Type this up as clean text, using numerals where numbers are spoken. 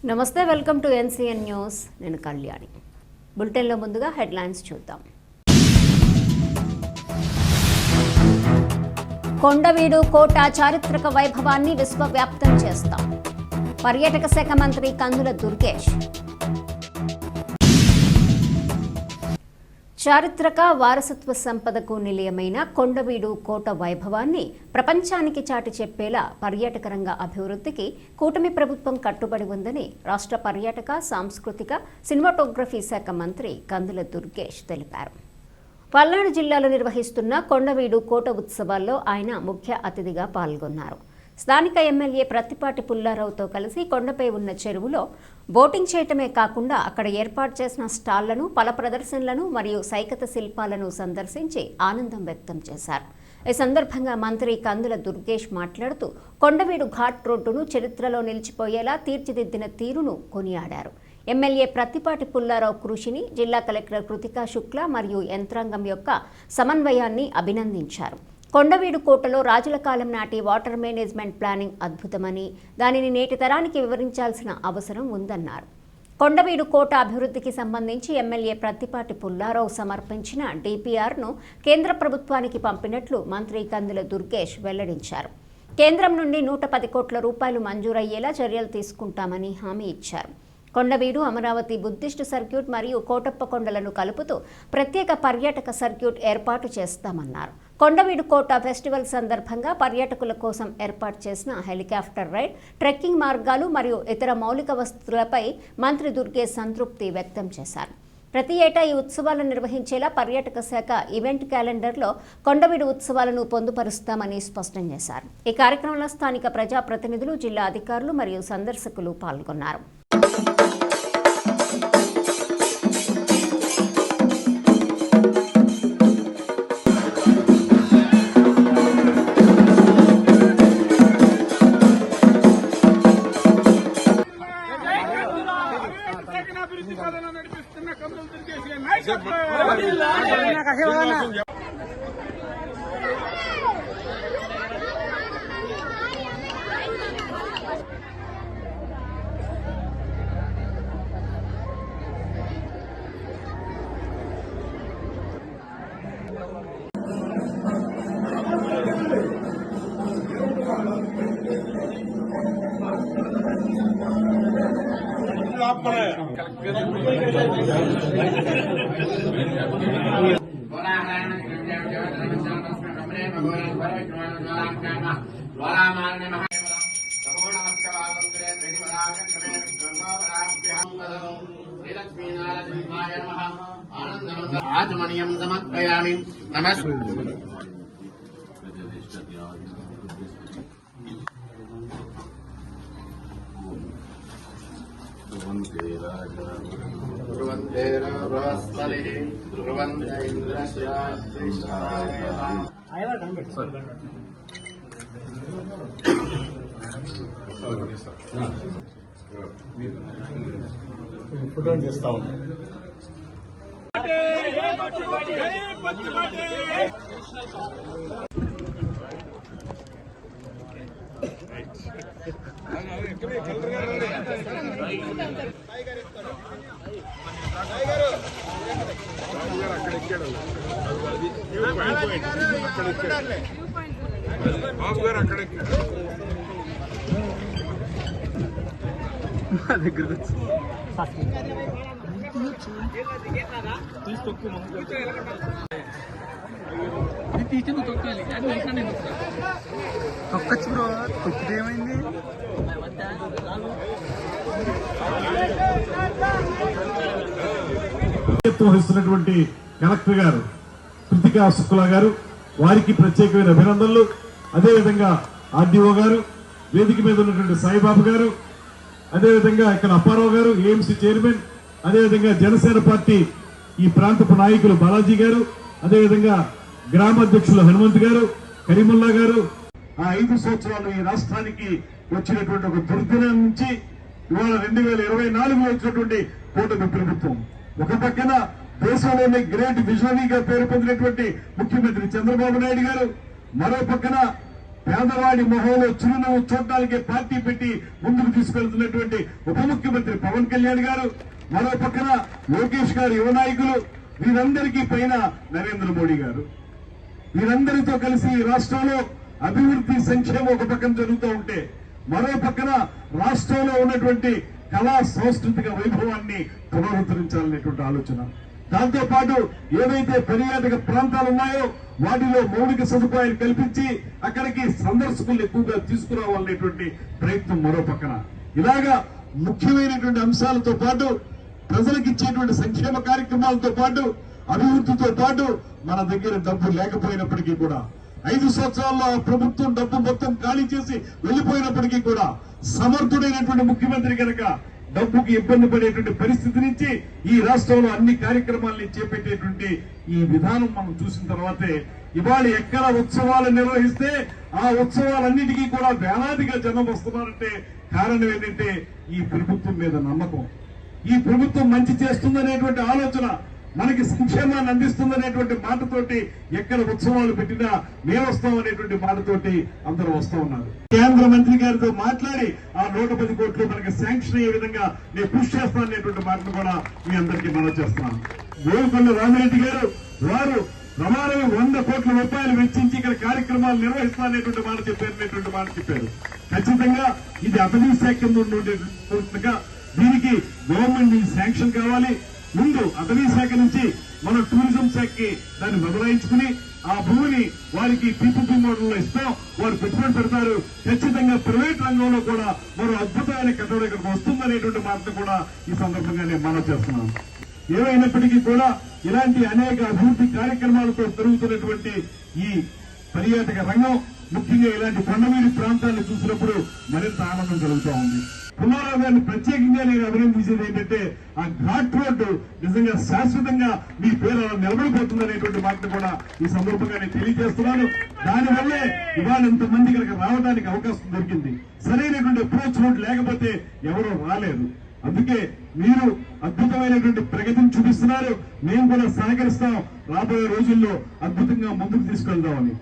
నమస్తే, welcome to NCN news. నేను కళ్యాణి. బులెటిన్లో ముందుగా హెడ్లైన్స్ చూద్దాం. కొండవీడు కోట చారిత్రక వైభవాన్ని విశ్వవ్యాప్తం చేస్తాం. పర్యాటక శాఖ మంత్రి కందుల దుర్గేష్. చారిత్రక వారసత్వ సంపదకు నిలయమైన కొండవీడు కోట వైభవాన్ని ప్రపంచానికి చాటి చెప్పేలా పర్యాటక రంగ అభివృద్ధికి కూటమి ప్రభుత్వం కట్టుబడి ఉందని రాష్ట్ర పర్యాటక, సాంస్కృతిక, సినిమాటోగ్రఫీ శాఖ మంత్రి కందుల దుర్గేష్ తెలిపారు. పల్నాడు జిల్లాలో నిర్వహిస్తున్న కొండవీడు కోట ఉత్సవాల్లో ఆయన ముఖ్య అతిథిగా పాల్గొన్నారు. స్థానిక ఎమ్మెల్యే ప్రత్తిపాటి పుల్లారావుతో కలిసి కొండపై ఉన్న చెరువులో బోటింగ్ చేయటమే కాకుండా అక్కడ ఏర్పాటు చేసిన స్టాళ్లను, పల ప్రదర్శనలను మరియు సైకత శిల్పాలను సందర్శించి ఆనందం వ్యక్తం చేశారు. ఈ సందర్భంగా మంత్రి కందుల దుర్గేష్ మాట్లాడుతూ కొండవీడు ఘాట్ రోడ్డును చరిత్రలో నిలిచిపోయేలా తీర్చిదిద్దిన తీరును కొనియాడారు. ఎమ్మెల్యే ప్రత్తిపాటి పుల్లారావు కృషిని, జిల్లా కలెక్టర్ కృతికా శుక్లా మరియు యంత్రాంగం యొక్క సమన్వయాన్ని అభినందించారు. కొండవీడు కోటలో రాజుల కాలం నాటి వాటర్ మేనేజ్మెంట్ ప్లానింగ్ అద్భుతమని, దానిని నేటి తరానికి వివరించాల్సిన అవసరం ఉందన్నారు. కొండవీడు కోట అభివృద్ధికి సంబంధించి ఎమ్మెల్యే ప్రత్తిపాటి పుల్లారావు సమర్పించిన డిపిఆర్ను కేంద్ర ప్రభుత్వానికి పంపినట్లు మంత్రి కందుల దుర్గేష్ వెల్లడించారు. కేంద్రం నుండి 110 కోట్ల రూపాయలు మంజూరయ్యేలా చర్యలు తీసుకుంటామని హామీ ఇచ్చారు. కొండవీడు, అమరావతి బుద్ధిస్టు సర్క్యూట్ మరియు కోటప్ప కొండలను కలుపుతూ ప్రత్యేక పర్యాటక సర్క్యూట్ ఏర్పాటు చేస్తామన్నారు. కొండవీడు కోట ఫెస్టివల్ సందర్భంగా పర్యాటకుల కోసం ఏర్పాటు చేసిన హెలికాప్టర్ రైడ్, ట్రెక్కింగ్ మార్గాలు మరియు ఇతర మౌలిక వసతులపై మంత్రి దుర్గేష్ సంతృప్తి వ్యక్తం చేశారు. ప్రతి ఏటా ఈ ఉత్సవాలను నిర్వహించేలా పర్యాటక శాఖ ఈవెంట్ క్యాలెండర్లో కొండవీడు ఉత్సవాలను పొందుపరుస్తామని స్పష్టం చేశారు. ఈ కార్యక్రమంలో స్థానిక ప్రజాప్రతినిధులు, జిల్లా అధికారులు మరియు సందర్శకులు పాల్గొన్నారు. आचमनीयं समर्पयामि। नमस्ते। ध्रुवन्ते राष्ट्रस्थले ध्रुवन्ते ఫోటో చేస్తా ఉన్నాం. బాబు గారు అక్కడ మా దగ్గర తొక్కచ్చు బ్రో, తొక్కితే ఏమైంది? వహిస్తున్నటువంటి కలెక్టర్ గారు కృతికా శుక్లా గారు, వారికి ప్రత్యేకమైన అభినందనలు. అదేవిధంగా ఆర్డీఓ గారు, వేదిక మీద ఉన్నటువంటి సాయిబాబు గారు, అదేవిధంగా ఇక్కడ అప్పారావు గారు, ఏఎంసీ చైర్మన్, అదేవిధంగా జనసేన పార్టీ ఈ ప్రాంతపు నాయకులు బాలాజీ గారు, అదేవిధంగా గ్రామ అధ్యక్షులు హనుమంత్ గారు, కరీముల్లా గారు, ఆ 5 సంవత్సరాలు ఈ రాష్ట్రానికి వచ్చినటువంటి ఒక దుర్దినం నుంచి ఇవాళ 2024 వచ్చినటువంటి కూటమి ప్రభుత్వం. ఒక పక్కన దేశంలోనే గ్రేట్ విజనరీగా పేరు పొందినటువంటి ముఖ్యమంత్రి చంద్రబాబు నాయుడు గారు, మరో పక్కన పేదవాడి మొహంలో చిరునవ్వు చూడడానికి పార్టీ పెట్టి ముందుకు తీసుకెళ్తున్నటువంటి ఉప ముఖ్యమంత్రి పవన్ కళ్యాణ్ గారు, మరో పక్కన లోకేష్ గారు, యువ నాయకులు, వీరందరికీ పైన నరేంద్ర మోడీ గారు, వీరందరితో కలిసి ఈ రాష్ట్రంలో అభివృద్ధి సంక్షేమం ఒక పక్కన జరుగుతూ ఉంటే, మరో పక్కన రాష్ట్రంలో ఉన్నటువంటి కళా సాంస్కృతిక వైభవాన్ని పునరుద్ధరించాలనేటువంటి ఆలోచన. దాంతో పాటు ఏవైతే పర్యాటక ప్రాంతాలు ఉన్నాయో వాటిలో మౌలిక సదుపాయాలు కల్పించి అక్కడికి సందర్శకులు ఎక్కువగా తీసుకురావాలనేటువంటి ప్రయత్నం మరో పక్కన. ఇలాగా ముఖ్యమైనటువంటి అంశాలతో పాటు ప్రజలకు ఇచ్చేటువంటి సంక్షేమ కార్యక్రమాలతో పాటు అభివృద్ధితో పాటు మన దగ్గర డబ్బు లేకపోయినప్పటికీ కూడా 5 సంవత్సరాల్లో ప్రభుత్వం డబ్బు మొత్తం ఖాళీ చేసి వెళ్లిపోయినప్పటికీ కూడా సమర్థుడైనటువంటి ముఖ్యమంత్రి కనుక డబ్బుకి ఇబ్బంది పడేటువంటి పరిస్థితి నుంచి ఈ రాష్ట్రంలో అన్ని కార్యక్రమాల్ని చేపట్టేటువంటి ఈ విధానం మనం చూసిన తర్వాతే ఇవాళ ఎక్కడ ఉత్సవాలు నిర్వహిస్తే ఆ ఉత్సవాలన్నిటికీ కూడా వేలాదిగా జనం వస్తున్నారంటే కారణం ఏంటంటే ఈ ప్రభుత్వం మీద నమ్మకం, ఈ ప్రభుత్వం మంచి చేస్తుందనేటువంటి ఆలోచన, మనకి సంక్షేమాన్ని అందిస్తుందనేటువంటి మాటతోటి ఎక్కడ ఉత్సవాలు పెట్టినా మేము వస్తామనేటువంటి మాటతోటి అందరూ వస్తూ ఉన్నారు. కేంద్ర మంత్రి గారితో మాట్లాడి ఆ 110 కోట్లు మనకి శాంక్షన్ అయ్యే విధంగా నేను కృషి చేస్తాననేటువంటి మాటను కూడా మీ అందరికీ మనం చేస్తున్నాను. గోల్కొండ రామిరెడ్డి గారు వారు ప్రమాణమే 100 కోట్ల రూపాయలు వెచ్చించి ఇక్కడ కార్యక్రమాలు నిర్వహిస్తాననేటువంటి మాట చెప్పారు. ఖచ్చితంగా ఇది అటవీ శాఖ నుండి దీనికి గవర్నమెంట్ శాంక్షన్ కావాలి. ముందు అటవీ శాఖ నుంచి మన టూరిజం శాఖకి దాన్ని బదలాయించుకుని ఆ భూమిని వారికి పీపీపీ మోడల్లో ఇస్తాం, వారు పెట్టుబడి పెడతారు. ఖచ్చితంగా ప్రైవేట్ రంగంలో కూడా మరో అద్భుతమైన కట్టడం ఇక్కడికి వస్తుందనేటువంటి మాటను కూడా ఈ సందర్భంగా నేను మనవి చేస్తున్నాను. ఏమైనప్పటికీ కూడా ఇలాంటి అనేక అభివృద్ధి కార్యక్రమాలతో పెరుగుతున్నటువంటి ఈ పర్యాటక రంగం, ముఖ్యంగా ఇలాంటి కొండవీడి ప్రాంతాన్ని చూసినప్పుడు మరింత ఆనందం కలుగుతూ ఉంది. పుల్లారావు గారిని ప్రత్యేకంగా నేను అభినందించేది ఏంటంటే ఆ ఘాట్ రోడ్డు నిజంగా శాశ్వతంగా మీ పేరు అలా నిలబడిపోతుందనేటువంటి మాటను కూడా ఈ సందర్భంగా నేను తెలియజేస్తున్నాను. దానివల్లే ఇవాళ ఇంతమంది ఇక్కడికి రావడానికి అవకాశం దొరికింది. సరైనటువంటి అప్రోచ్ రోడ్ లేకపోతే ఎవరూ రాలేదు. అందుకే మీరు అద్భుతమైనటువంటి ప్రగతిని చూపిస్తున్నారు. మేము కూడా సహకరిస్తాం. రాబోయే రోజుల్లో అద్భుతంగా ముందుకు తీసుకెళ్దామని